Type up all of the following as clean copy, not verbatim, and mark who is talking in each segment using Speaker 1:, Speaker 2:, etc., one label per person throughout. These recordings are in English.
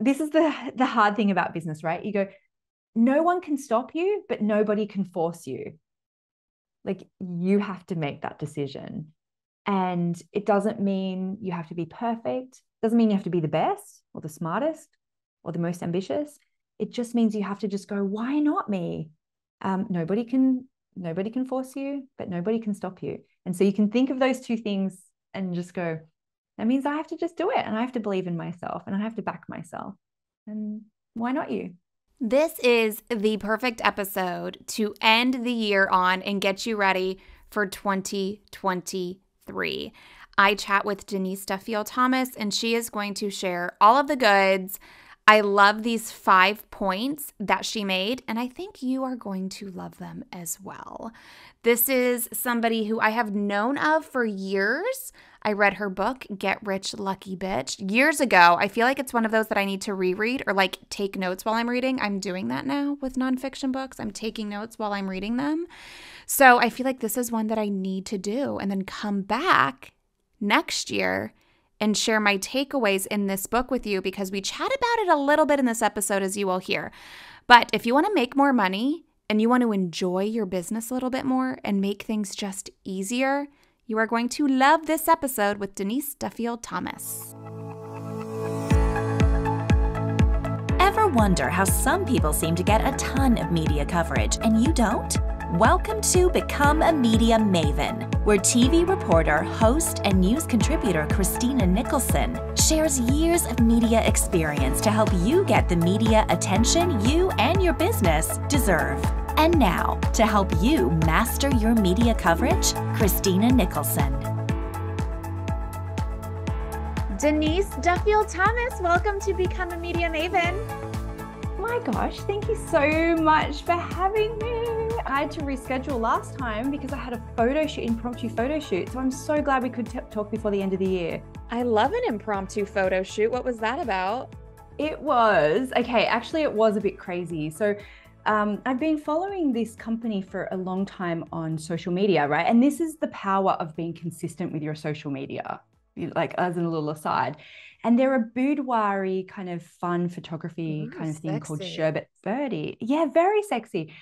Speaker 1: this is the hard thing about business, right? You go, no one can stop you, but nobody can force you. Like, you have to make that decision. And it doesn't mean you have to be perfect. It doesn't mean you have to be the best or the smartest or the most ambitious. It just means you have to just go, why not me? Nobody can force you, but nobody can stop you. And so you can think of those two things and just go, that means I have to just do it, and I have to believe in myself, and I have to back myself. And why not you?
Speaker 2: This is the perfect episode to end the year on and get you ready for 2023. I chat with Denise Duffield-Thomas, and she is going to share all of the goods. I love these 5 points that she made, and I think you are going to love them as well. This is somebody who I have known of for years. I read her book, Get Rich Lucky Bitch, years ago. I feel like it's one of those that I need to reread or like take notes while I'm reading. I'm doing that now with nonfiction books. I'm taking notes while I'm reading them. So I feel like this is one that I need to do and then come back next year and share my takeaways in this book with you, because we chat about it a little bit in this episode, as you will hear. But if you want to make more money and you want to enjoy your business a little bit more and make things just easier, you are going to love this episode with Denise Duffield-Thomas.
Speaker 3: Ever wonder how some people seem to get a ton of media coverage and you don't? Welcome to Become a Media Maven, where TV reporter, host, and news contributor Christina Nicholson shares years of media experience to help you get the media attention you and your business deserve. And now, to help you master your media coverage, Christina Nicholson.
Speaker 2: Denise Duffield-Thomas, welcome to Become a Media Maven.
Speaker 1: My gosh, thank you so much for having me. I had to reschedule last time because I had a photo shoot, impromptu photo shoot. So I'm so glad we could talk before the end of the year.
Speaker 2: I love an impromptu photo shoot. What was that about?
Speaker 1: It was a bit crazy. So I've been following this company for a long time on social media, right? And this is the power of being consistent with your social media, like as a little aside. And they're a boudoir kind of fun photography kind of thing
Speaker 2: sexy.
Speaker 1: called Sherbet Birdie. Yeah, very sexy.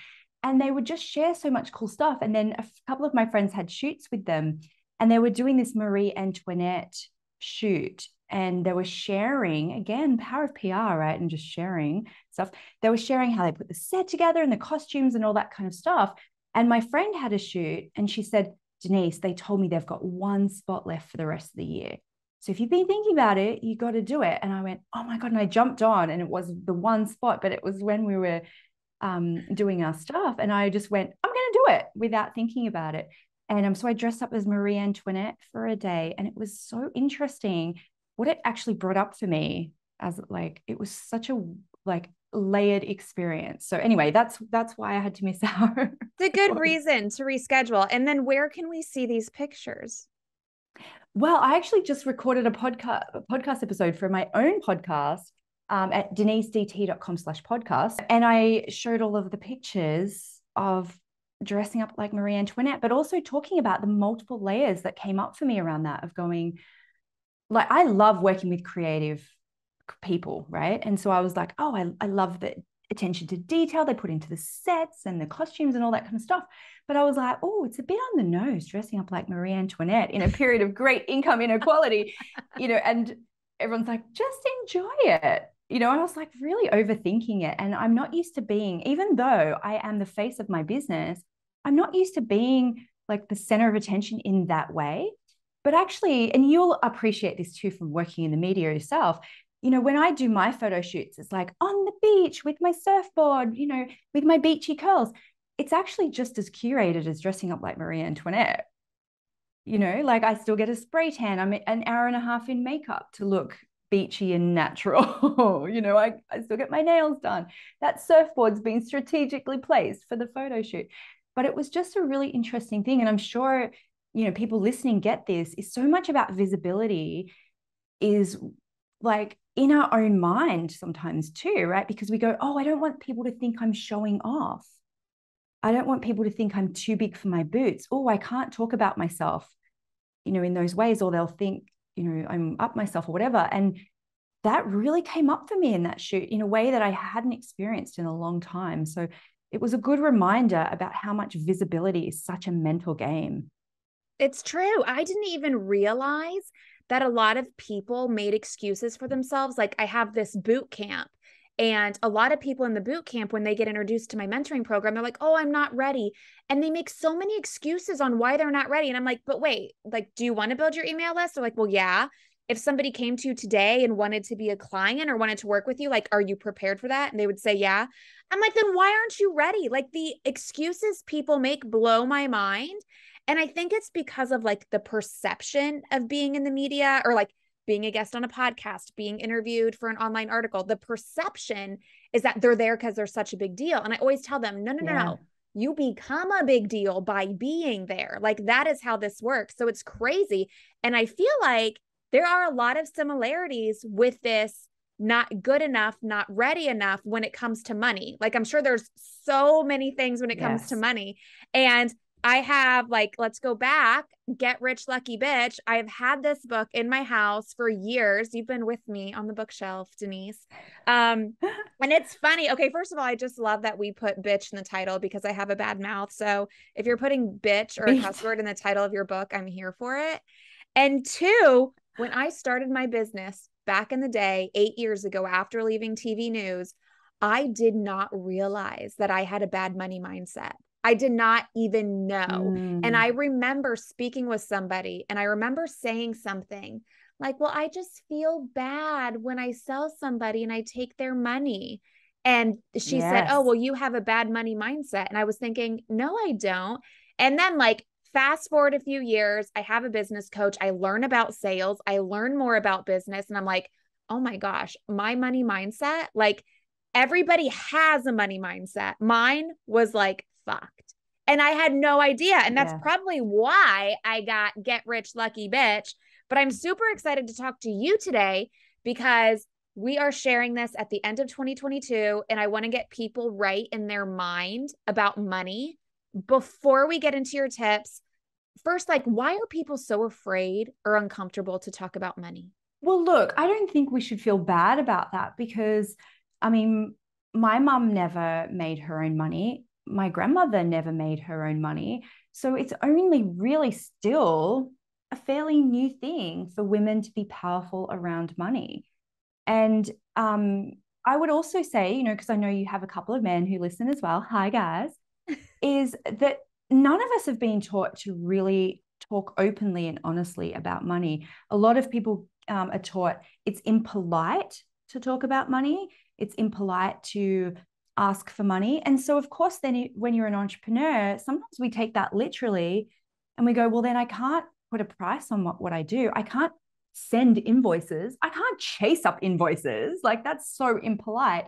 Speaker 1: And they would just share so much cool stuff. And then a couple of my friends had shoots with them, and they were doing this Marie Antoinette shoot. And they were sharing, again, power of PR, right? And just sharing stuff. They were sharing how they put the set together and the costumes and all that kind of stuff. And my friend had a shoot, and she said, Denise, they told me they've got one spot left for the rest of the year. So if you've been thinking about it, you got to do it. And I went, oh my God. And I jumped on, and it was the one spot, but it was when we were doing our stuff. And I just went, I'm going to do it without thinking about it. And so I dressed up as Marie Antoinette for a day. And it was so interesting what it actually brought up for me, as like, it was such a like layered experience. So anyway, that's why I had to miss out.
Speaker 2: It's a good reason to reschedule. And then where can we see these pictures?
Speaker 1: Well, I actually just recorded a podcast episode for my own podcast at denisedt.com/podcast. And I showed all of the pictures of dressing up like Marie Antoinette, but also talking about the multiple layers that came up for me around that, of going, like, I love working with creative people, right? And so I was like, oh, I love the attention to detail they put into the sets and the costumes and all that kind of stuff. But I was like, oh, it's a bit on the nose dressing up like Marie Antoinette in a period of great income inequality, and everyone's like, just enjoy it. And I was like really overthinking it. And I'm not used to being, even though I am the face of my business, I'm not used to being like the center of attention in that way. But actually, and you'll appreciate this too from working in the media yourself, when I do my photo shoots, it's like on the beach with my surfboard, with my beachy curls. It's actually just as curated as dressing up like Marie Antoinette. Like I still get a spray tan. I'm an hour and a half in makeup to look beachy and natural. I still get my nails done. That surfboard's been strategically placed for the photo shoot. But it was just a really interesting thing. And I'm sure, people listening get this, is so much about visibility is like in our own mind sometimes too, right? Because we go, oh, I don't want people to think I'm showing off. I don't want people to think I'm too big for my boots. Oh, I can't talk about myself, in those ways, or they'll think, I'm up myself or whatever. And that really came up for me in that shoot in a way that I hadn't experienced in a long time. So it was a good reminder about how much visibility is such a mental game.
Speaker 2: It's true. I didn't even realize that a lot of people made excuses for themselves. Like, I have this boot camp, and a lot of people in the boot camp, when they get introduced to my mentoring program, they're like, oh, I'm not ready. And they make so many excuses on why they're not ready. And I'm like, but wait, like, do you want to build your email list? They're like, well, yeah. If somebody came to you today and wanted to be a client or wanted to work with you, like, are you prepared for that? And they would say, yeah. I'm like, then why aren't you ready? Like, the excuses people make blow my mind. And I think it's because of like the perception of being in the media, or like being a guest on a podcast, being interviewed for an online article. The perception is that they're there because they're such a big deal. And I always tell them, no. You become a big deal by being there. Like, that is how this works. So it's crazy. And I feel like there are a lot of similarities with this not good enough, not ready enough when it comes to money. Like, I'm sure there's so many things when it comes to money. And I have, like, let's go back, Get Rich Lucky Bitch. I've had this book in my house for years. You've been with me on the bookshelf, Denise. And it's funny. Okay, first of all, I just love that we put bitch in the title because I have a bad mouth. So if you're putting bitch or a cuss word in the title of your book, I'm here for it. And two, when I started my business back in the day, 8 years ago, after leaving TV news, I did not realize that I had a bad money mindset. I did not even know. And I remember speaking with somebody, and I remember saying something like, well, I just feel bad when I sell somebody and I take their money. And she said, oh, well, you have a bad money mindset. And I was thinking, no, I don't. And then, like, fast forward a few years, I have a business coach. I learn about sales. I learn more about business. And I'm like, oh my gosh, my money mindset, like, everybody has a money mindset. Mine was like fucked. And I had no idea. And that's probably why I got Get Rich Lucky Bitch. But I'm super excited to talk to you today because we are sharing this at the end of 2022. And I want to get people right in their mind about money. Before we get into your tips, first, like, why are people so afraid or uncomfortable to talk about money?
Speaker 1: Well, look, I don't think we should feel bad about that because, I mean, my mum never made her own money. My grandmother never made her own money. So it's only really still a fairly new thing for women to be powerful around money. And I would also say, you know, because I know you have a couple of men who listen as well. Hi, guys. Is that none of us have been taught to really talk openly and honestly about money. A lot of people are taught it's impolite to talk about money. It's impolite to ask for money. And so, of course, then when you're an entrepreneur, sometimes we take that literally and we go, well, then I can't put a price on what I do. I can't send invoices. I can't chase up invoices. Like, that's so impolite.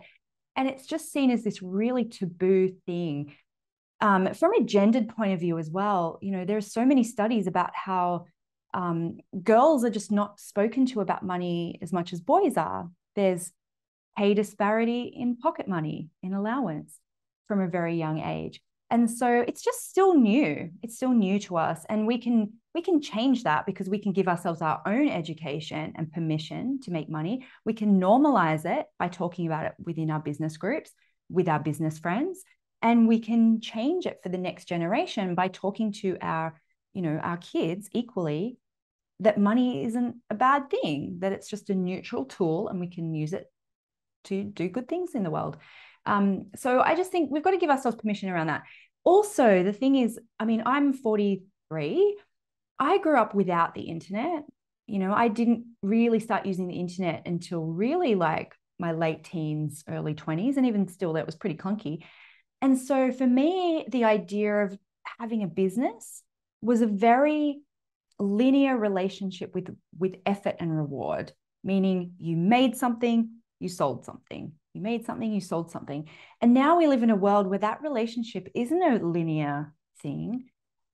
Speaker 1: And it's just seen as this really taboo thing. From a gendered point of view as well, you know, there's so many studies about how girls are just not spoken to about money as much as boys are. There's pay disparity in pocket money, in allowance from a very young age. And so it's just still new. It's still new to us. And we can change that because we can give ourselves our own education and permission to make money. We can normalize it by talking about it within our business groups, with our business friends. And we can change it for the next generation by talking to our kids equally that money isn't a bad thing, that it's just a neutral tool and we can use it to do good things in the world. So I just think we've got to give ourselves permission around that. Also, the thing is, I mean, I'm 43. I grew up without the internet. You know, I didn't really start using the internet until really like my late teens, early 20s. And even still, that was pretty clunky. And so for me, the idea of having a business was a very linear relationship with effort and reward, meaning you made something, you sold something. You made something, you sold something. And now we live in a world where that relationship isn't a linear thing.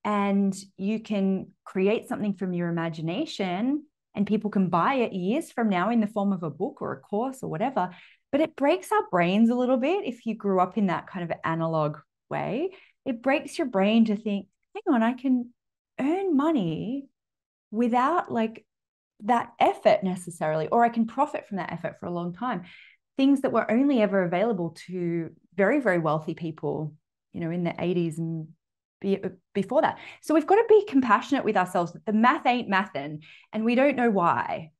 Speaker 1: And you can create something from your imagination and people can buy it years from now in the form of a book or a course or whatever. But it breaks our brains a little bit if you grew up in that kind of analog way. It breaks your brain to think, hang on, I can earn money without like that effort necessarily, or I can profit from that effort for a long time. Things that were only ever available to very, very wealthy people, in the 80s and before that. So we've got to be compassionate with ourselves. The math ain't mathin', and we don't know why.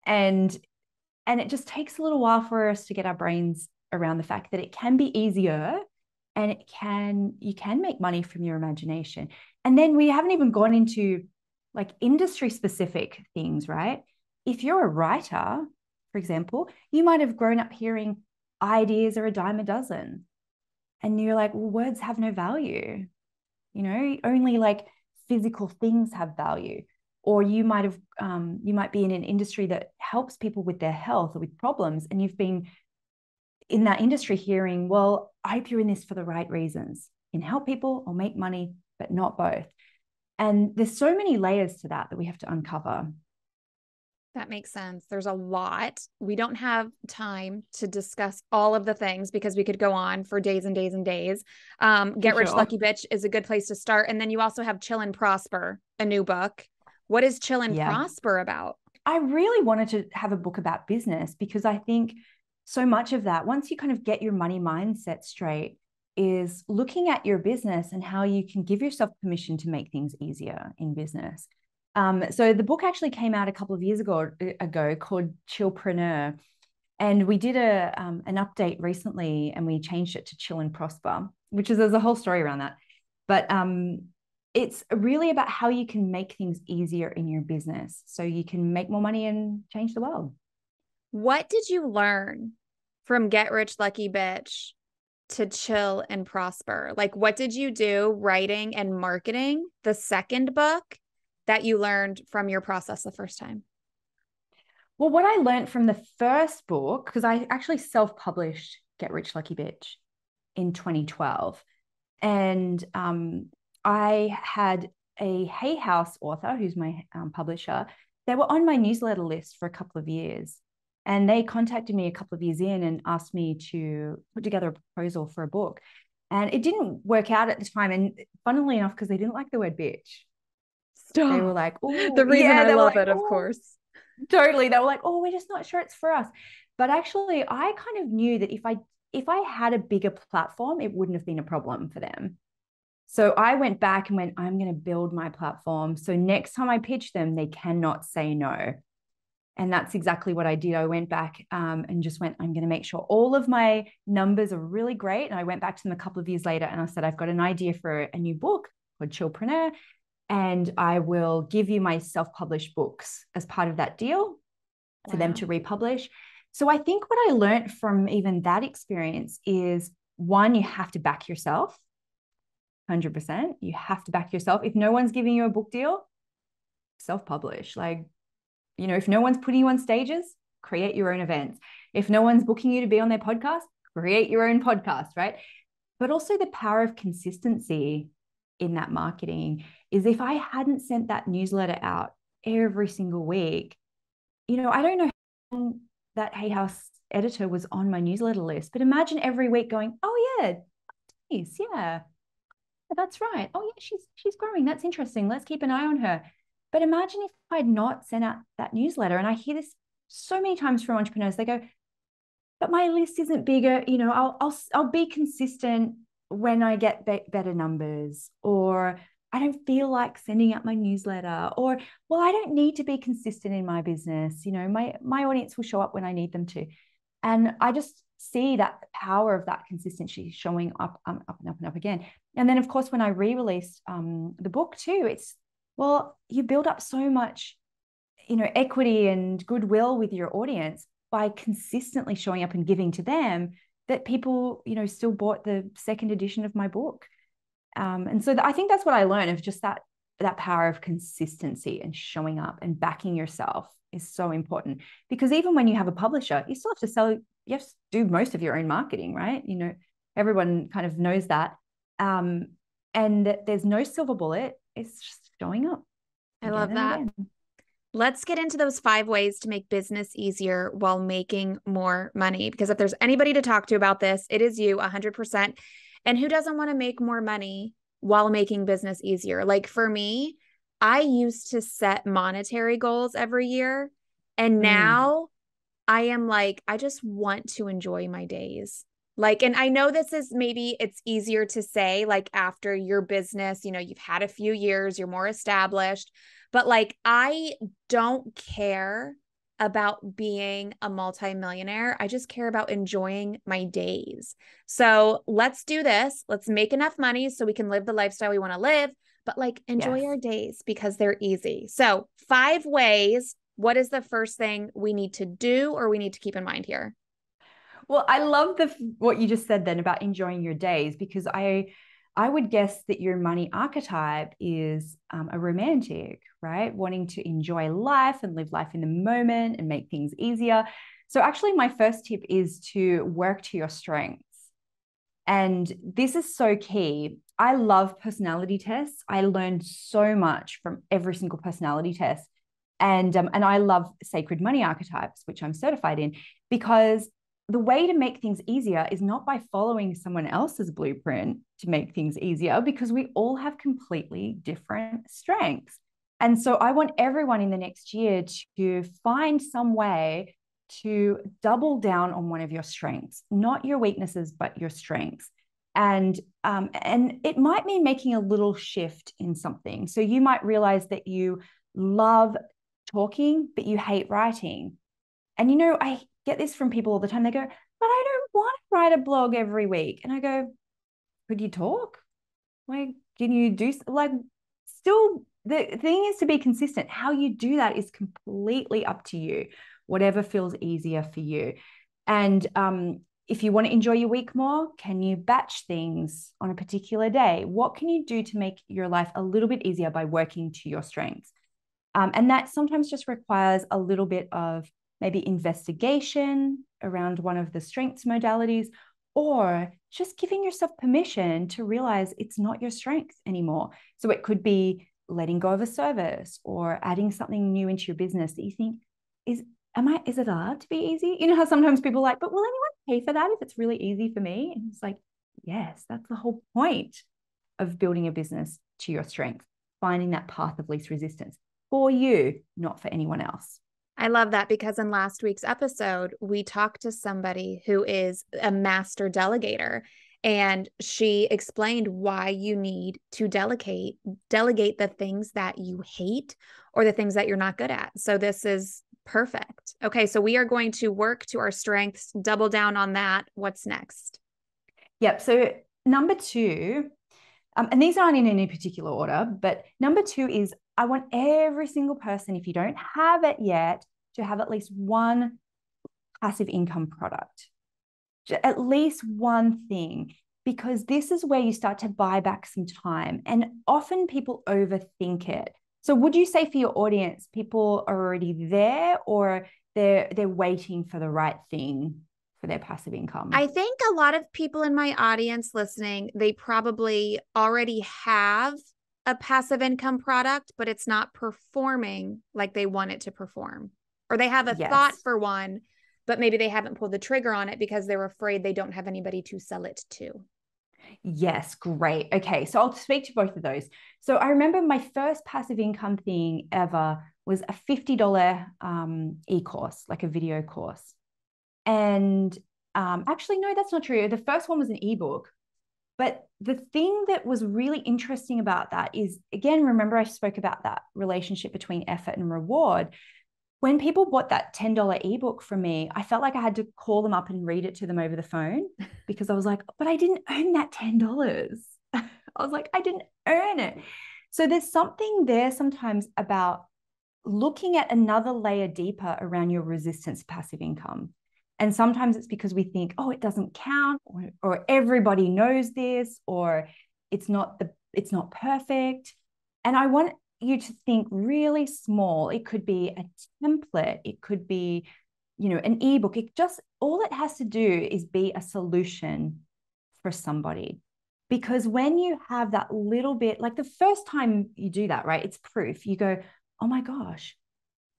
Speaker 1: And it just takes a little while for us to get our brains around the fact that it can be easier, and you can make money from your imagination. And then we haven't even gone into like industry specific things, right? If you're a writer, for example, you might have grown up hearing ideas are a dime a dozen. And you're like, well, words have no value. Only like physical things have value. Or you might be in an industry that helps people with their health or with problems. And you've been in that industry hearing, well, I hope you're in this for the right reasons. You can help people or make money, but not both. And there's so many layers to that we have to uncover.
Speaker 2: That makes sense. There's a lot. We don't have time to discuss all of the things because we could go on for days and days and days. Get Rich Lucky Bitch is a good place to start. And then you also have Chill and Prosper, a new book. What is Chill and Prosper about?
Speaker 1: I really wanted to have a book about business because I think so much of that, once you kind of get your money mindset straight, is looking at your business and how you can give yourself permission to make things easier in business. So the book actually came out a couple of years ago called Chillpreneur. And we did an update recently, and we changed it to Chill and Prosper, there's a whole story around that. But it's really about how you can make things easier in your business so you can make more money and change the world.
Speaker 2: What did you learn from Get Rich Lucky Bitch to Chill and Prosper? Like, what did you do writing and marketing the second book that you learned from your process the first time?
Speaker 1: Well, what I learned from the first book, because I actually self-published Get Rich Lucky Bitch in 2012. And I had a Hay House author, who's my publisher. They were on my newsletter list for a couple of years. And they contacted me a couple of years in and asked me to put together a proposal for a book. And it didn't work out at the time. And funnily enough, because they didn't like the word bitch.
Speaker 2: Stop.
Speaker 1: They were like, oh,
Speaker 2: the reason I love it, of course.
Speaker 1: Totally. They were like, oh, we're just not sure it's for us. But actually, I kind of knew that if I had a bigger platform, it wouldn't have been a problem for them. So I went back and went, I'm going to build my platform. So next time I pitch them, they cannot say no. And that's exactly what I did. I went back and just went, I'm going to make sure all of my numbers are really great. And I went back to them a couple of years later and I said, I've got an idea for a new book called Chillpreneur, and I will give you my self-published books as part of that deal for them to republish. So I think what I learned from even that experience is, one, you have to back yourself. 100%. You have to back yourself. If no one's giving you a book deal, self-publish. If no one's putting you on stages, create your own events. If no one's booking you to be on their podcast, create your own podcast, right? But also the power of consistency in that marketing is, if I hadn't sent that newsletter out every single week, I don't know how long that Hay House editor was on my newsletter list, but imagine every week going, oh yeah, Denise, yeah, that's right. Oh yeah, she's growing. That's interesting. Let's keep an eye on her. But imagine if I'd not sent out that newsletter. And I hear this so many times from entrepreneurs. They go, but my list isn't bigger. I'll be consistent when I get better numbers, or I don't feel like sending out my newsletter, or, well, I don't need to be consistent in my business. My audience will show up when I need them to. And I just see that power of that consistency showing up and up and up again. And then, of course, when I re-released the book too, it's, well, you build up so much, equity and goodwill with your audience by consistently showing up and giving to them, that people, still bought the second edition of my book. And so I think that's what I learned, of just that power of consistency and showing up and backing yourself is so important. Because even when you have a publisher, you still have to sell, you have to do most of your own marketing, right? Everyone kind of knows that. And there's no silver bullet. It's just showing up.
Speaker 2: I love that. Let's get into those 5 ways to make business easier while making more money. Because if there's anybody to talk to about this, it is you, 100%. And who doesn't want to make more money while making business easier? Like for me, I used to set monetary goals every year. And now I am like, I just want to enjoy my days. Like, and I know this is maybe it's easier to say like after your business, you know, you've had a few years, you're more established, but like, I don't care about being a multimillionaire. I just care about enjoying my days. So let's do this. Let's make enough money so we can live the lifestyle we want to live, but like enjoy our days because they're easy. So 5 ways. What is the first thing we need to do or we need to keep in mind here?
Speaker 1: Well, I love what you just said then about enjoying your days, because I would guess that your money archetype is a romantic, right? Wanting to enjoy life and live life in the moment and make things easier. So actually my first tip is to work to your strengths. And this is so key. I love personality tests. I learned so much from every single personality test. And I love sacred money archetypes, which I'm certified in, because the way to make things easier is not by following someone else's blueprint to make things easier, because we all have completely different strengths. And so I want everyone in the next year to find some way to double down on one of your strengths, not your weaknesses, but your strengths. And it might mean making a little shift in something. So you might realize that you love talking, but you hate writing. And, you know, I get this from people all the time. They go, but I don't want to write a blog every week. And I go, could you talk? Like, can you do, like, still, the thing is to be consistent. How you do that is completely up to you, whatever feels easier for you. And if you want to enjoy your week more, can you batch things on a particular day? What can you do to make your life a little bit easier by working to your strengths? And that sometimes just requires a little bit of maybe investigation around one of the strengths modalities, or just giving yourself permission to realize it's not your strength anymore. So it could be letting go of a service or adding something new into your business that you think is it allowed to be easy? You know how sometimes people are like, but will anyone pay for that if it's really easy for me? And it's like, yes, that's the whole point of building a business to your strength, finding that path of least resistance for you, not for anyone else.
Speaker 2: I love that, because in last week's episode, we talked to somebody who is a master delegator, and she explained why you need to delegate the things that you hate or the things that you're not good at. So this is perfect. Okay, so we are going to work to our strengths, double down on that. What's next?
Speaker 1: Yep. So number 2, and these aren't in any particular order, but number 2 is I want every single person, if you don't have it yet, to have at least one passive income product, at least one thing, because this is where you start to buy back some time. And often people overthink it. So would you say for your audience, people are already there, or they're waiting for the right thing for their passive income?
Speaker 2: I think a lot of people in my audience listening, they probably already have a passive income product, but it's not performing like they want it to perform. Or they have a thought for one, but maybe they haven't pulled the trigger on it because they're afraid they don't have anybody to sell it to.
Speaker 1: Yes, great. Okay, so I'll speak to both of those. So I remember my first passive income thing ever was a $50 e-course, like a video course. And actually, no, that's not true. The first one was an ebook. But the thing that was really interesting about that is, again, remember I spoke about that relationship between effort and reward. When people bought that $10 ebook from me, I felt like I had to call them up and read it to them over the phone, because I was like, but I didn't earn that $10. I was like, I didn't earn it. So there's something there sometimes about looking at another layer deeper around your resistance to passive income. And sometimes it's because we think, oh, it doesn't count, or everybody knows this, or it's not perfect. And I want you to think really small. It could be a template. It could be, an ebook. All it has to do is be a solution for somebody. Because when you have that little bit, like the first time you do that, right, it's proof. You go, oh my gosh,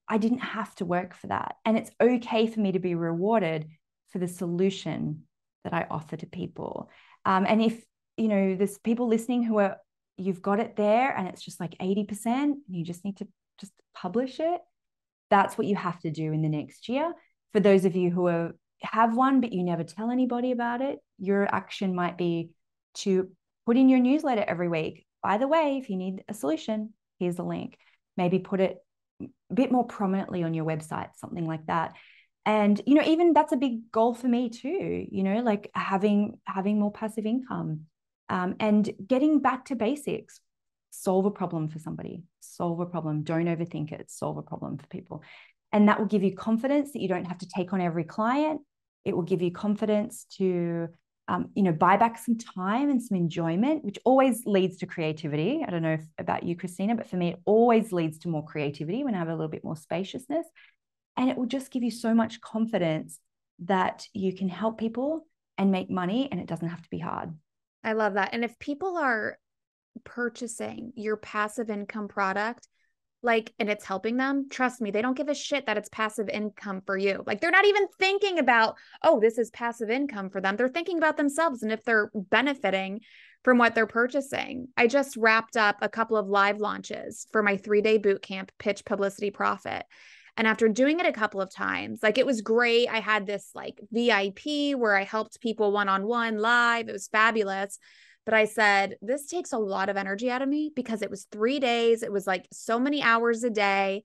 Speaker 1: I didn't have to work for that. And it's okay for me to be rewarded for the solution that I offer to people. And if, there's people listening who are you've got it there and it's just like 80%, and you just need to just publish it. That's what you have to do in the next year. For those of you who have one, but you never tell anybody about it, your action might be to put in your newsletter every week. By the way, if you need a solution, here's the link. Maybe put it a bit more prominently on your website, something like that. And, you know, even that's a big goal for me too, you know, like having more passive income, and getting back to basics. Solve a problem for somebody, solve a problem. Don't overthink it, solve a problem for people. And that will give you confidence that you don't have to take on every client. It will give you confidence to, you know, buy back some time and some enjoyment, which always leads to creativity. I don't know about you, Christina, but for me, it always leads to more creativity when I have a little bit more spaciousness. And it will just give you so much confidence that you can help people and make money, and it doesn't have to be hard.
Speaker 2: I love that. And if people are purchasing your passive income product, like, and it's helping them, trust me, they don't give a shit that it's passive income for you. Like, they're not even thinking about, oh, this is passive income for them. They're thinking about themselves and if they're benefiting from what they're purchasing. I just wrapped up a couple of live launches for my 3-day bootcamp, Pitch, Publicity, Profit. And after doing it a couple of times, like, it was great. I had this like VIP where I helped people one-on-one live. It was fabulous. But I said, this takes a lot of energy out of me because it was 3 days. It was like so many hours a day.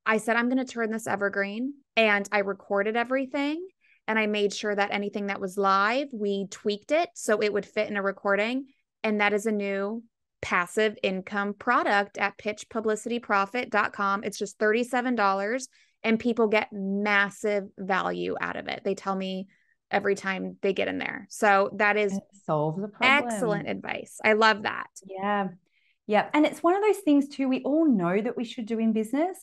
Speaker 2: I said, I'm going to turn this evergreen, and I recorded everything. And I made sure that anything that was live, we tweaked it so it would fit in a recording. And that is a new passive income product at pitchpublicityprofit.com. It's just $37 and people get massive value out of it. They tell me every time they get in there. So that is
Speaker 1: solve the problem.
Speaker 2: Excellent advice. I love that.
Speaker 1: Yeah. Yeah. And it's one of those things too, we all know that we should do in business,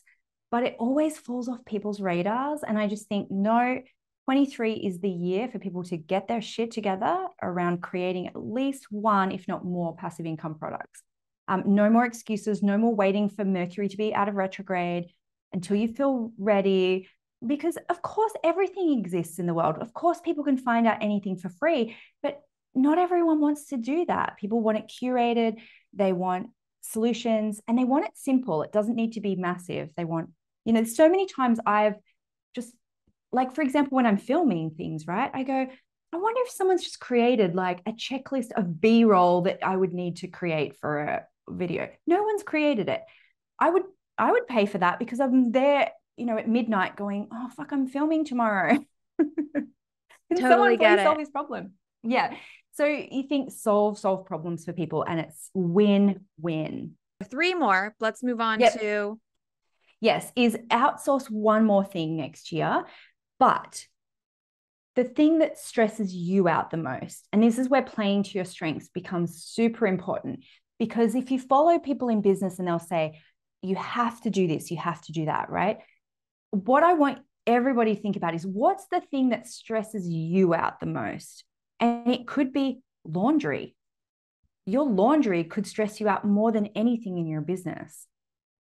Speaker 1: but it always falls off people's radars. And I just think, no, 23 is the year for people to get their shit together around creating at least one, if not more, passive income products. No more excuses, no more waiting for Mercury to be out of retrograde until you feel ready. Because of course, everything exists in the world. Of course, people can find out anything for free, but not everyone wants to do that. People want it curated. They want solutions and they want it simple. It doesn't need to be massive. They want, you know, so many times I've just, like, for example, when I'm filming things, right? I go, I wonder if someone's just created like a checklist of B-roll that I would need to create for a video. No one's created it. I would pay for that because I'm there, you know, at midnight going, oh, fuck, I'm filming tomorrow.
Speaker 2: Totally get it.
Speaker 1: Solve this problem. Yeah. So you think solve problems for people, and it's win-win.
Speaker 2: 3 more. Let's move on to.
Speaker 1: Yes, is outsource one more thing next year. But the thing that stresses you out the most, and this is where playing to your strengths becomes super important, because if you follow people in business and they'll say, you have to do this, you have to do that, right? What I want everybody to think about is, what's the thing that stresses you out the most? And it could be laundry. Your laundry could stress you out more than anything in your business.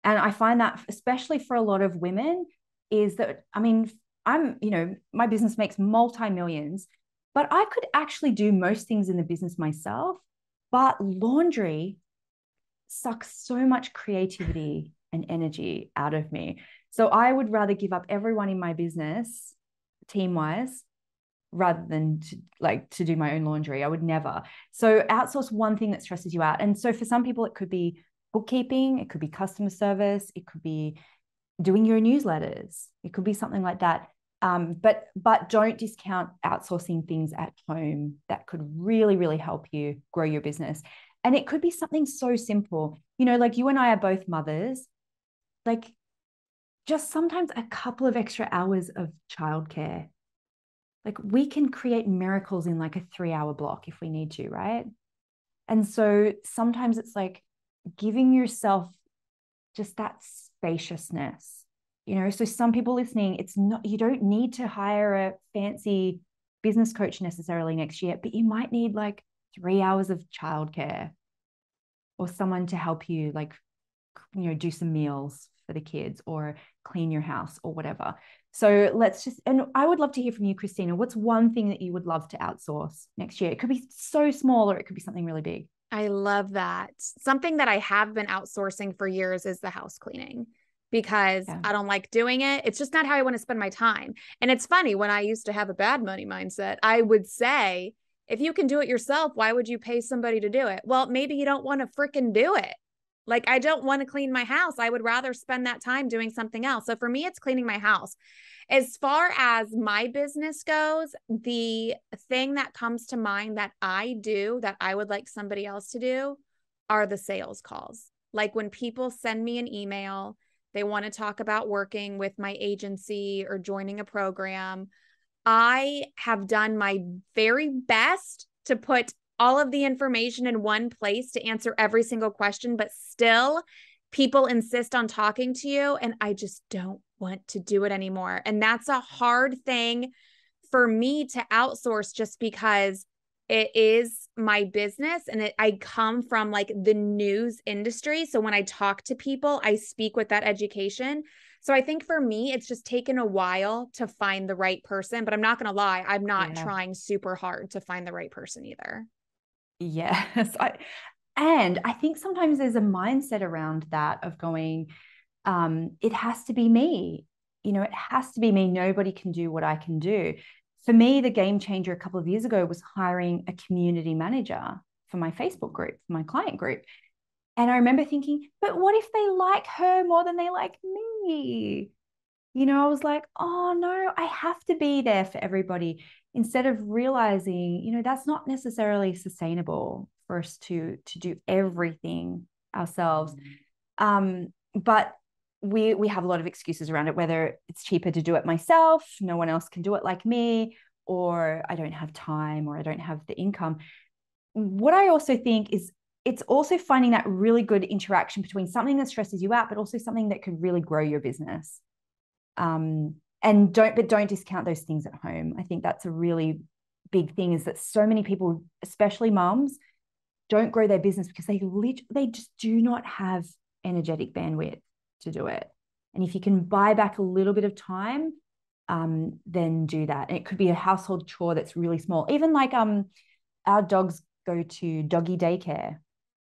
Speaker 1: And I find that, especially for a lot of women, is that, I mean, you know, my business makes multi-millions, but I could actually do most things in the business myself. But laundry sucks so much creativity and energy out of me. So I would rather give up everyone in my business, team-wise, rather than to do my own laundry. I would never. So outsource one thing that stresses you out. And so for some people, it could be bookkeeping, it could be customer service, it could be doing your newsletters, it could be something like that. But don't discount outsourcing things at home that could really, really help you grow your business. And it could be something so simple, you know, like you and I are both mothers, like just sometimes a couple of extra hours of childcare. Like we can create miracles in like a 3-hour block if we need to, right? And so sometimes it's like giving yourself just that spaciousness, you know? So some people listening, it's not, you don't need to hire a fancy business coach necessarily next year, but you might need like 3 hours of childcare or someone to help you, like, you know, do some meals for the kids or clean your house or whatever. So let's just, and I would love to hear from you, Christina. What's one thing that you would love to outsource next year? It could be so small or it could be something really big.
Speaker 2: I love that. Something that I have been outsourcing for years is the house cleaning because I don't like doing it. It's just not how I want to spend my time. And it's funny, when I used to have a bad money mindset, I would say, if you can do it yourself, why would you pay somebody to do it? Well, maybe you don't want to freaking do it. Like, I don't want to clean my house. I would rather spend that time doing something else. So for me, it's cleaning my house. As far as my business goes, the thing that comes to mind that I do that I would like somebody else to do are the sales calls. Like when people send me an email, they want to talk about working with my agency or joining a program. I have done my very best to put all of the information in one place to answer every single question, but still people insist on talking to you, and I just don't want to do it anymore. And that's a hard thing for me to outsource just because it is my business and I come from like the news industry. So when I talk to people, I speak with that education. So I think for me, it's just taken a while to find the right person, but I'm not going to lie, I'm not trying super hard to find the right person either.
Speaker 1: Yes. And I think sometimes there's a mindset around that of going, it has to be me. You know, it has to be me. Nobody can do what I can do. For me, the game changer a couple of years ago was hiring a community manager for my Facebook group, for my client group. And I remember thinking, but what if they like her more than they like me? You know, I was like, oh no, I have to be there for everybody, instead of realizing, you know, that's not necessarily sustainable for us to do everything ourselves. But we have a lot of excuses around it, whether it's cheaper to do it myself, no one else can do it like me, or I don't have time, or I don't have the income. What I also think is it's also finding that really good interaction between something that stresses you out, but also something that could really grow your business. And don't discount those things at home. I think that's a really big thing, is that so many people, especially moms, don't grow their business because they just do not have energetic bandwidth to do it. And if you can buy back a little bit of time, then do that. And it could be a household chore that's really small. Even like our dogs go to doggy daycare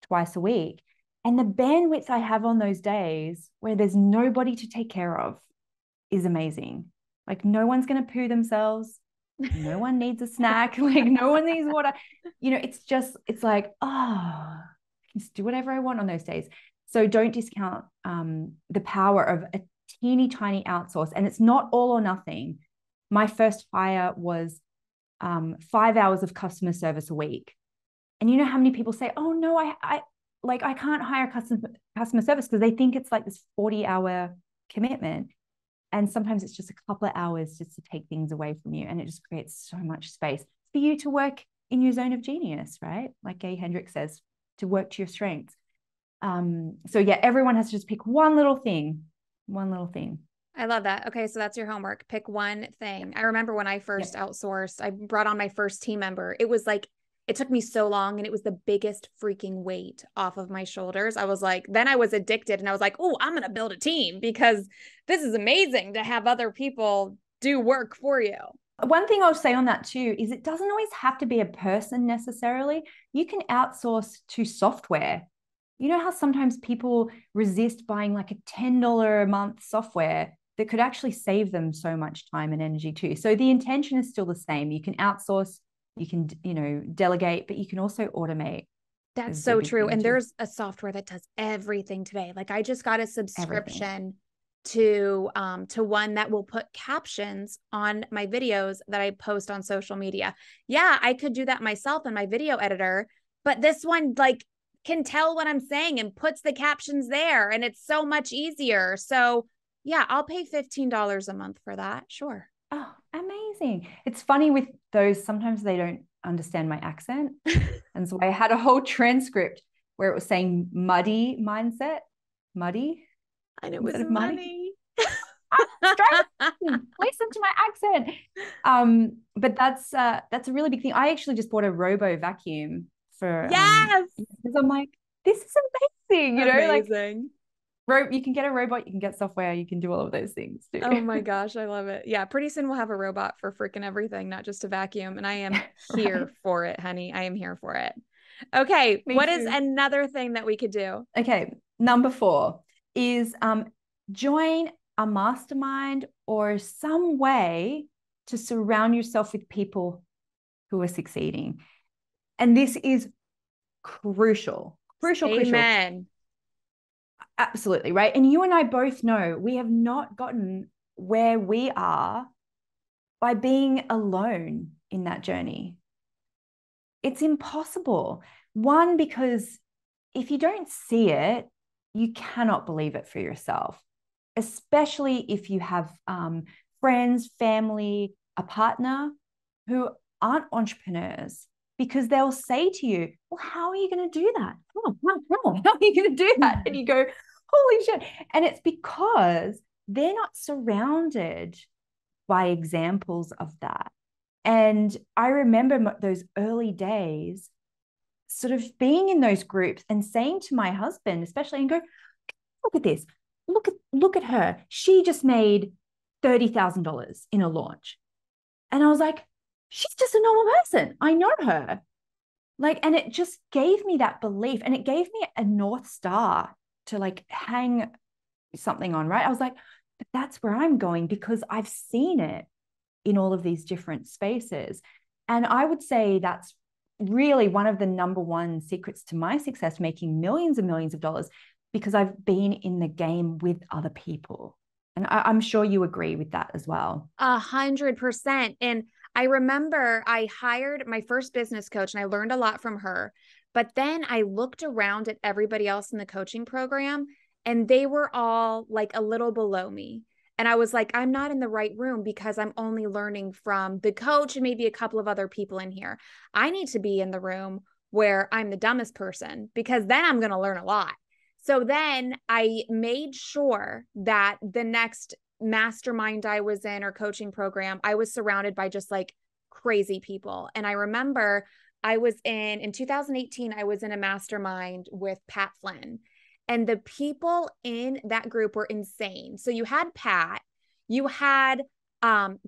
Speaker 1: twice a week. And the bandwidth I have on those days where there's nobody to take care of is amazing. Like, no one's going to poo themselves. No one needs a snack. Like, no one needs water. You know, it's like, oh, I can just do whatever I want on those days. So don't discount the power of a teeny tiny outsource. And it's not all or nothing. My first hire was 5 hours of customer service a week. And you know how many people say, oh no, I can't hire customer service, because they think it's like this 40-hour commitment. And sometimes it's just a couple of hours just to take things away from you. And it just creates so much space for you to work in your zone of genius, right? Like Gay Hendricks says, to work to your strengths. So yeah, everyone has to just pick one little thing.
Speaker 2: I love that. Okay, so that's your homework. Pick one thing. I remember when I first outsourced, I brought on my first team member. It was like, it took me so long, and it was the biggest freaking weight off of my shoulders. I was like, then I was addicted, and I was like, oh, I'm going to build a team, because this is amazing to have other people do work for you.
Speaker 1: One thing I'll say on that too is it doesn't always have to be a person necessarily. You can outsource to software. You know how sometimes people resist buying like a $10 a month software that could actually save them so much time and energy too. So the intention is still the same. You can outsource, you can, you know, delegate, but you can also automate.
Speaker 2: That's so true. And there's a software that does everything today. Like, I just got a subscription to one that will put captions on my videos that I post on social media. Yeah, I could do that myself in my video editor, but this one like can tell what I'm saying and puts the captions there, and it's so much easier. So yeah, I'll pay $15 a month for that. Sure.
Speaker 1: Oh, amazing. It's funny with those, sometimes they don't understand my accent. And so I had a whole transcript where it was saying muddy mindset, muddy.
Speaker 2: And it was money.
Speaker 1: Listen to my accent. But that's a really big thing. I actually just bought a robo vacuum for because I'm like, this is amazing, you know,
Speaker 2: amazing.
Speaker 1: Like you can get a robot, you can get software, you can do all of those things too.
Speaker 2: Oh my gosh, I love it. Yeah, pretty soon we'll have a robot for freaking everything, not just a vacuum. And I am here for it, honey. I am here for it. Okay.
Speaker 1: Me
Speaker 2: What is
Speaker 1: too.
Speaker 2: another thing that we could do?
Speaker 1: Okay. Number 4 is join a mastermind or some way to surround yourself with people who are succeeding. And this is crucial.
Speaker 2: Amen.
Speaker 1: Absolutely, right? And you and I both know we have not gotten where we are by being alone in that journey. It's impossible. One, because if you don't see it, you cannot believe it for yourself, especially if you have friends, family, a partner who aren't entrepreneurs, because they'll say to you, well, how are you going to do that? How are you going to do that? And you go, holy shit. And it's because they're not surrounded by examples of that. And I remember those early days sort of being in those groups and saying to my husband, especially, and go, look at this. Look at her. She just made $30,000 in a launch. And I was like, she's just a normal person. I know her. Like, and it just gave me that belief, and it gave me a North Star to like hang something on, right? I was like, that's where I'm going because I've seen it in all of these different spaces. And I would say that's really one of the number one secrets to my success, making millions and millions of dollars, because I've been in the game with other people. And I'm sure you agree with that as well.
Speaker 2: 100%. And I remember I hired my first business coach and I learned a lot from her. But then I looked around at everybody else in the coaching program and they were all like a little below me. And I was like, I'm not in the right room because I'm only learning from the coach and maybe a couple of other people in here. I need to be in the room where I'm the dumbest person because then I'm going to learn a lot. So then I made sure that the next mastermind I was in or coaching program, I was surrounded by just like crazy people. And I remember I was in 2018, I was in a mastermind with Pat Flynn. And the people in that group were insane. So you had Pat, you had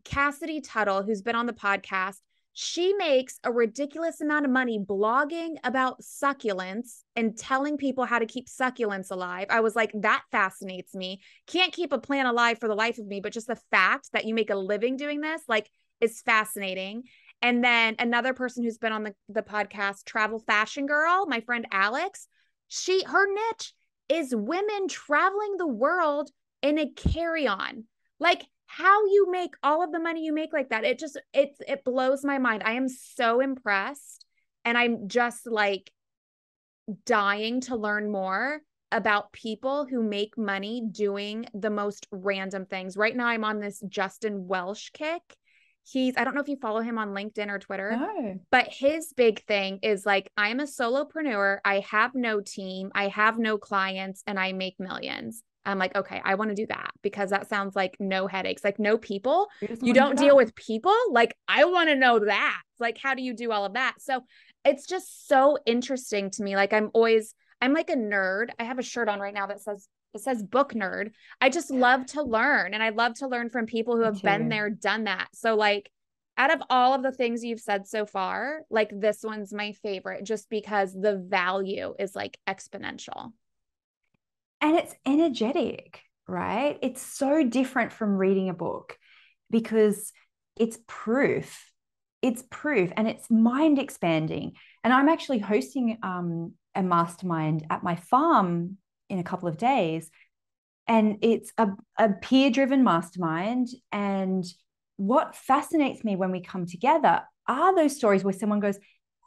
Speaker 2: Cassidy Tuttle, who's been on the podcast. She makes a ridiculous amount of money blogging about succulents and telling people how to keep succulents alive. I was like, that fascinates me. Can't keep a plant alive for the life of me, but just the fact that you make a living doing this, like, is fascinating. And then another person who's been on the podcast, Travel Fashion Girl, my friend Alex, her niche is women traveling the world in a carry-on. Like, how you make all of the money you make like that, it blows my mind. I am so impressed, and I'm just like dying to learn more about people who make money doing the most random things. Right now I'm on this Justin Welsh kick. I don't know if you follow him on LinkedIn or Twitter,
Speaker 1: No.
Speaker 2: but his big thing is like, I'm a solopreneur. I have no team. I have no clients, and I make millions. I'm like, okay, I want to do that because that sounds like no headaches, like no people. You don't deal with people. Like, I want to know that. Like, how do you do all of that? So it's just so interesting to me. Like, I'm like a nerd. I have a shirt on right now that says book nerd. I just love to learn, and I love to learn from people who have been there, done that. So like, out of all of the things you've said so far, like this one's my favorite just because the value is like exponential.
Speaker 1: And it's energetic, right? It's so different from reading a book because it's proof. It's proof, and it's mind expanding. And I'm actually hosting a mastermind at my farm in a couple of days. And it's a peer-driven mastermind. And what fascinates me when we come together are those stories where someone goes, do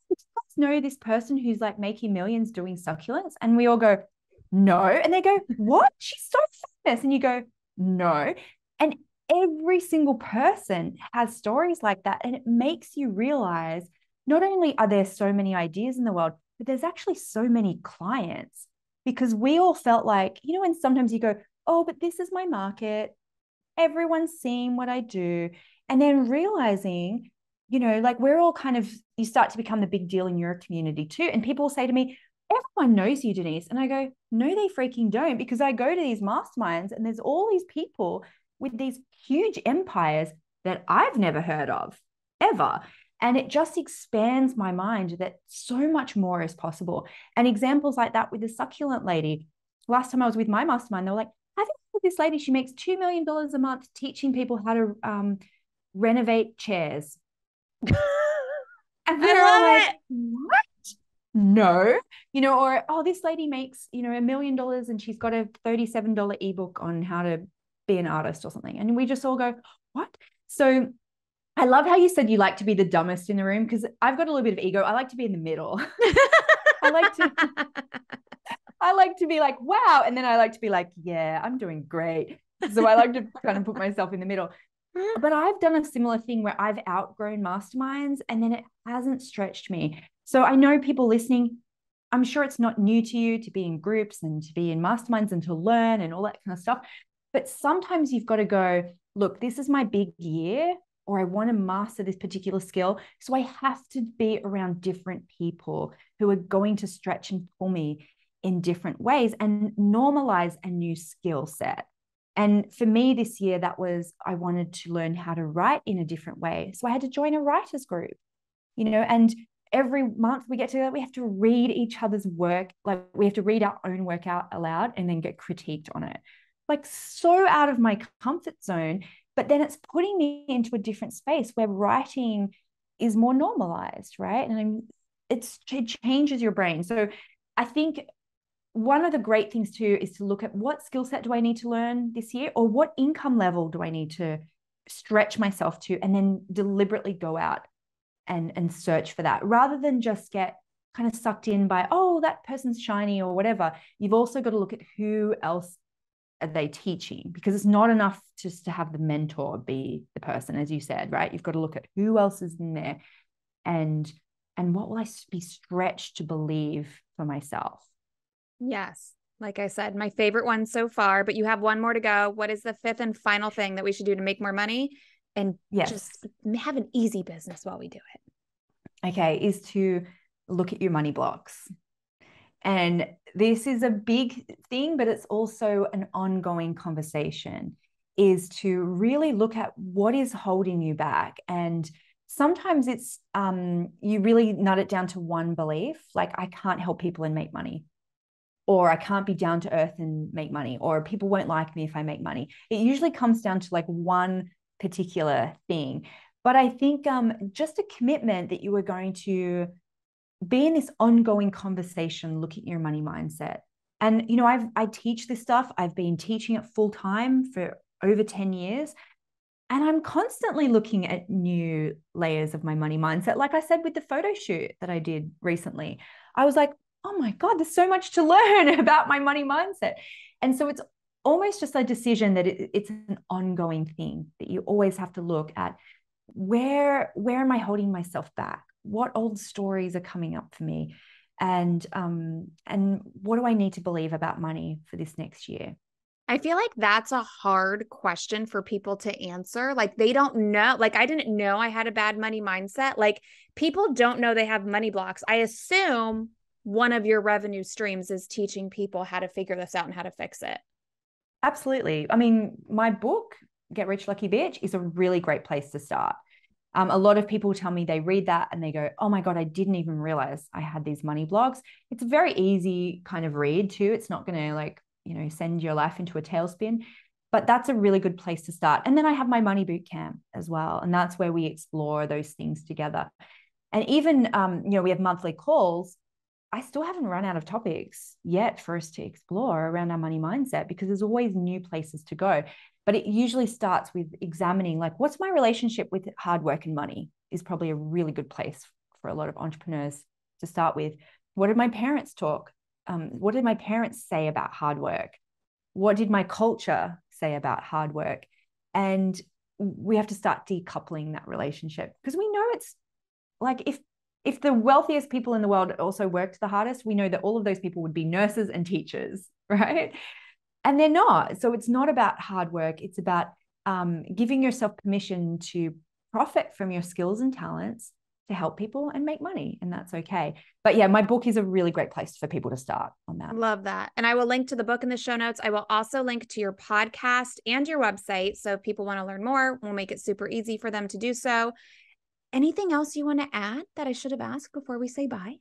Speaker 1: you guys know this person who's like making millions doing succulents? And we all go, no. And they go, what? She's so famous. And you go, no. And every single person has stories like that. And it makes you realize not only are there so many ideas in the world, but there's actually so many clients, because we all felt like, you know, and sometimes you go, oh, but this is my market. Everyone's seeing what I do. And then realizing, you know, like we're all kind of, you start to become the big deal in your community too. And people say to me, everyone knows you, Denise. And I go, no, they freaking don't, because I go to these masterminds and there's all these people with these huge empires that I've never heard of ever. And it just expands my mind that so much more is possible. And examples like that with the succulent lady. Last time I was with my mastermind, they were like, I think this lady, she makes $2 million a month teaching people how to renovate chairs. And they're all like, what? No, or, oh, this lady makes, $1 million and she's got a $37 ebook on how to be an artist or something. And we just all go, what? So I love how you said you like to be the dumbest in the room, because I've got a little bit of ego. I like to be in the middle. I like to be like, wow. And then I like to be like, yeah, I'm doing great. So I like to kind of put myself in the middle. But I've done a similar thing where I've outgrown masterminds and then it hasn't stretched me. So I know people listening, I'm sure it's not new to you to be in groups and to be in masterminds and to learn and all that kind of stuff. But sometimes you've got to go, look, this is my big year, or I want to master this particular skill. So I have to be around different people who are going to stretch and pull me in different ways and normalize a new skill set. And for me this year, that was, I wanted to learn how to write in a different way. So I had to join a writer's group, and every month we get together, we have to read each other's work. Like we have to read our own work out aloud and then get critiqued on it. Like so out of my comfort zone, but then it's putting me into a different space where writing is more normalized, right? And it changes your brain. So I think one of the great things too is to look at what skill set do I need to learn this year, or what income level do I need to stretch myself to, and then deliberately go out and search for that, rather than just get kind of sucked in by, oh, that person's shiny or whatever. You've also got to look at who else are they teaching, because it's not enough just to have the mentor be the person, as you said, right? You've got to look at who else is in there and what will I be stretched to believe for myself.
Speaker 2: Yes. Like I said, my favorite one so far, but you have one more to go. What is the fifth and final thing that we should do to make more money and just have an easy business while we do it?
Speaker 1: Okay, is to look at your money blocks. And this is a big thing, but it's also an ongoing conversation, is to really look at what is holding you back. And sometimes it's, you really nut it down to one belief, like I can't help people and make money, or I can't be down to earth and make money, or people won't like me if I make money. It usually comes down to like one particular thing. But I think just a commitment that you are going to be in this ongoing conversation, looking at your money mindset. And, I teach this stuff. I've been teaching it full time for over 10 years. And I'm constantly looking at new layers of my money mindset. Like I said, with the photo shoot that I did recently, I was like, oh my God, there's so much to learn about my money mindset. And so it's almost just a decision that it's an ongoing thing, that you always have to look at where am I holding myself back? What old stories are coming up for me? And what do I need to believe about money for this next year?
Speaker 2: I feel like that's a hard question for people to answer. Like they don't know, like I didn't know I had a bad money mindset. Like people don't know they have money blocks. I assume one of your revenue streams is teaching people how to figure this out and how to fix it.
Speaker 1: Absolutely. I mean, my book, Get Rich Lucky Bitch, is a really great place to start. A lot of people tell me they read that and they go, oh my God, I didn't even realize I had these money blocks. It's a very easy kind of read too. It's not going to send your life into a tailspin, but that's a really good place to start. And then I have my money bootcamp as well. And that's where we explore those things together. And even, we have monthly calls. I still haven't run out of topics yet for us to explore around our money mindset, because there's always new places to go. But it usually starts with examining, like, what's my relationship with hard work and money is probably a really good place for a lot of entrepreneurs to start with. What did my parents talk? What did my parents say about hard work? What did my culture say about hard work? And we have to start decoupling that relationship, because we know it's like, if the wealthiest people in the world also worked the hardest, we know that all of those people would be nurses and teachers, right? And they're not. So it's not about hard work. It's about giving yourself permission to profit from your skills and talents to help people and make money. And that's okay. But yeah, my book is a really great place for people to start on that.
Speaker 2: Love that. And I will link to the book in the show notes. I will also link to your podcast and your website. So if people want to learn more, we'll make it super easy for them to do so. Anything else you want to add that I should have asked before we say bye?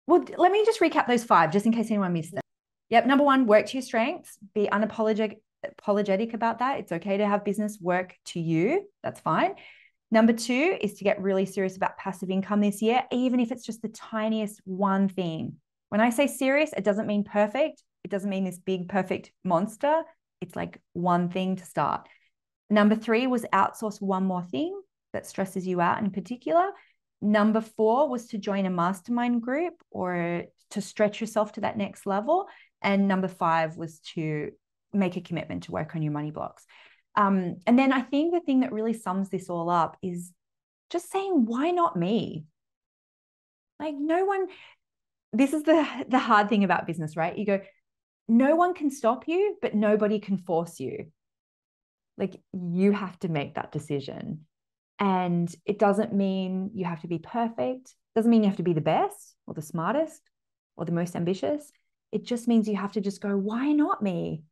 Speaker 1: Well, let me just recap those 5, just in case anyone missed them. Yep. Number 1, work to your strengths. Be unapologetic about that. It's okay to have business work to you. That's fine. Number 2 is to get really serious about passive income this year, even if it's just the tiniest one thing. When I say serious, it doesn't mean perfect. It doesn't mean this big, perfect monster. It's like one thing to start. Number 3 was outsource one more thing that stresses you out in particular. Number 4 was to join a mastermind group or to stretch yourself to that next level. And number 5 was to make a commitment to work on your money blocks. And then I think the thing that really sums this all up is just saying, why not me? Like no one, this is the hard thing about business, right? You go, no one can stop you, but nobody can force you. Like you have to make that decision. And it doesn't mean you have to be perfect. It doesn't mean you have to be the best or the smartest or the most ambitious. It just means you have to just go, why not me?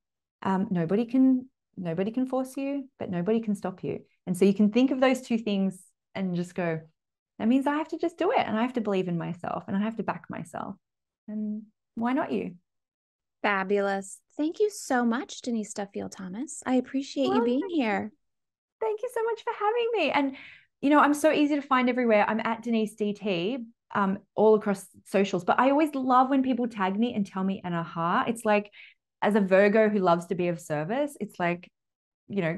Speaker 1: Nobody can force you, but nobody can stop you. And so you can think of those 2 things and just go, that means I have to just do it. And I have to believe in myself and I have to back myself. And why not you?
Speaker 2: Fabulous. Thank you so much, Denise Duffield-Thomas. I appreciate you being here.
Speaker 1: Thank you so much for having me. And, I'm so easy to find everywhere. I'm at Denise DT, all across socials, but I always love when people tag me and tell me an aha. It's like, as a Virgo who loves to be of service, it's like,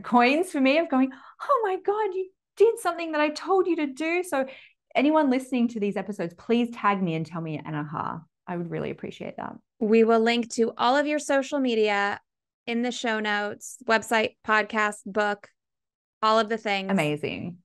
Speaker 1: coins for me of going, oh my God, you did something that I told you to do. So anyone listening to these episodes, please tag me and tell me an aha. I would really appreciate that.
Speaker 2: We will link to all of your social media in the show notes, website, podcast, book, all of the things.
Speaker 1: Amazing.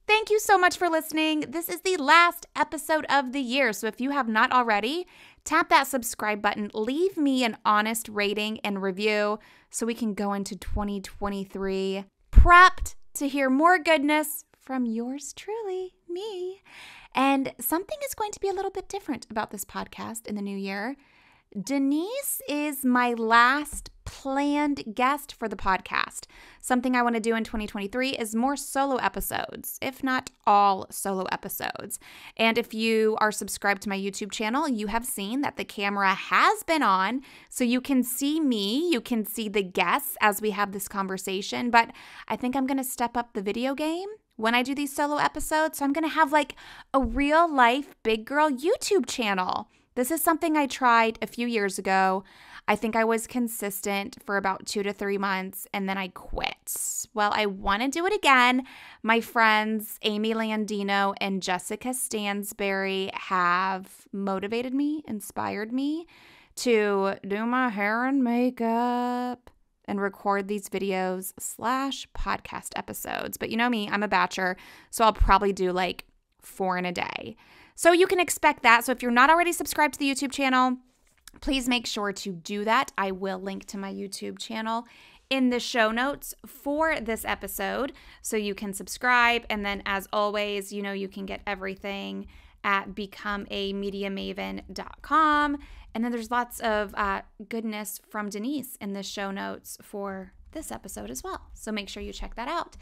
Speaker 2: Thank you so much for listening. This is the last episode of the year. So if you have not already, tap that subscribe button. Leave me an honest rating and review so we can go into 2023 prepped to hear more goodness from yours truly, me. And something is going to be a little bit different about this podcast in the new year. Denise is my last planned guest for the podcast. Something I want to do in 2023 is more solo episodes, if not all solo episodes. And if you are subscribed to my YouTube channel, you have seen that the camera has been on, so you can see me, you can see the guests as we have this conversation, but I think I'm going to step up the video game when I do these solo episodes. So I'm going to have like a real life big girl YouTube channel. This is something I tried a few years ago. I think I was consistent for about 2 to 3 months and then I quit. Well, I want to do it again. My friends Amy Landino and Jessica Stansberry have motivated me, inspired me to do my hair and makeup and record these videos / podcast episodes. But you know me, I'm a batcher, so I'll probably do like 4 in a day. So you can expect that. So if you're not already subscribed to the YouTube channel, please make sure to do that. I will link to my YouTube channel in the show notes for this episode so you can subscribe. And then as always, you can get everything at becomeamediamaven.com. And then there's lots of goodness from Denise in the show notes for this episode as well. So make sure you check that out.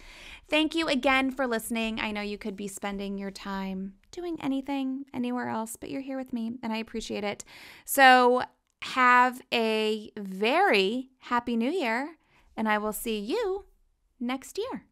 Speaker 2: Thank you again for listening. I know you could be spending your time doing anything anywhere else, but you're here with me and I appreciate it. So have a very happy new year and I will see you next year.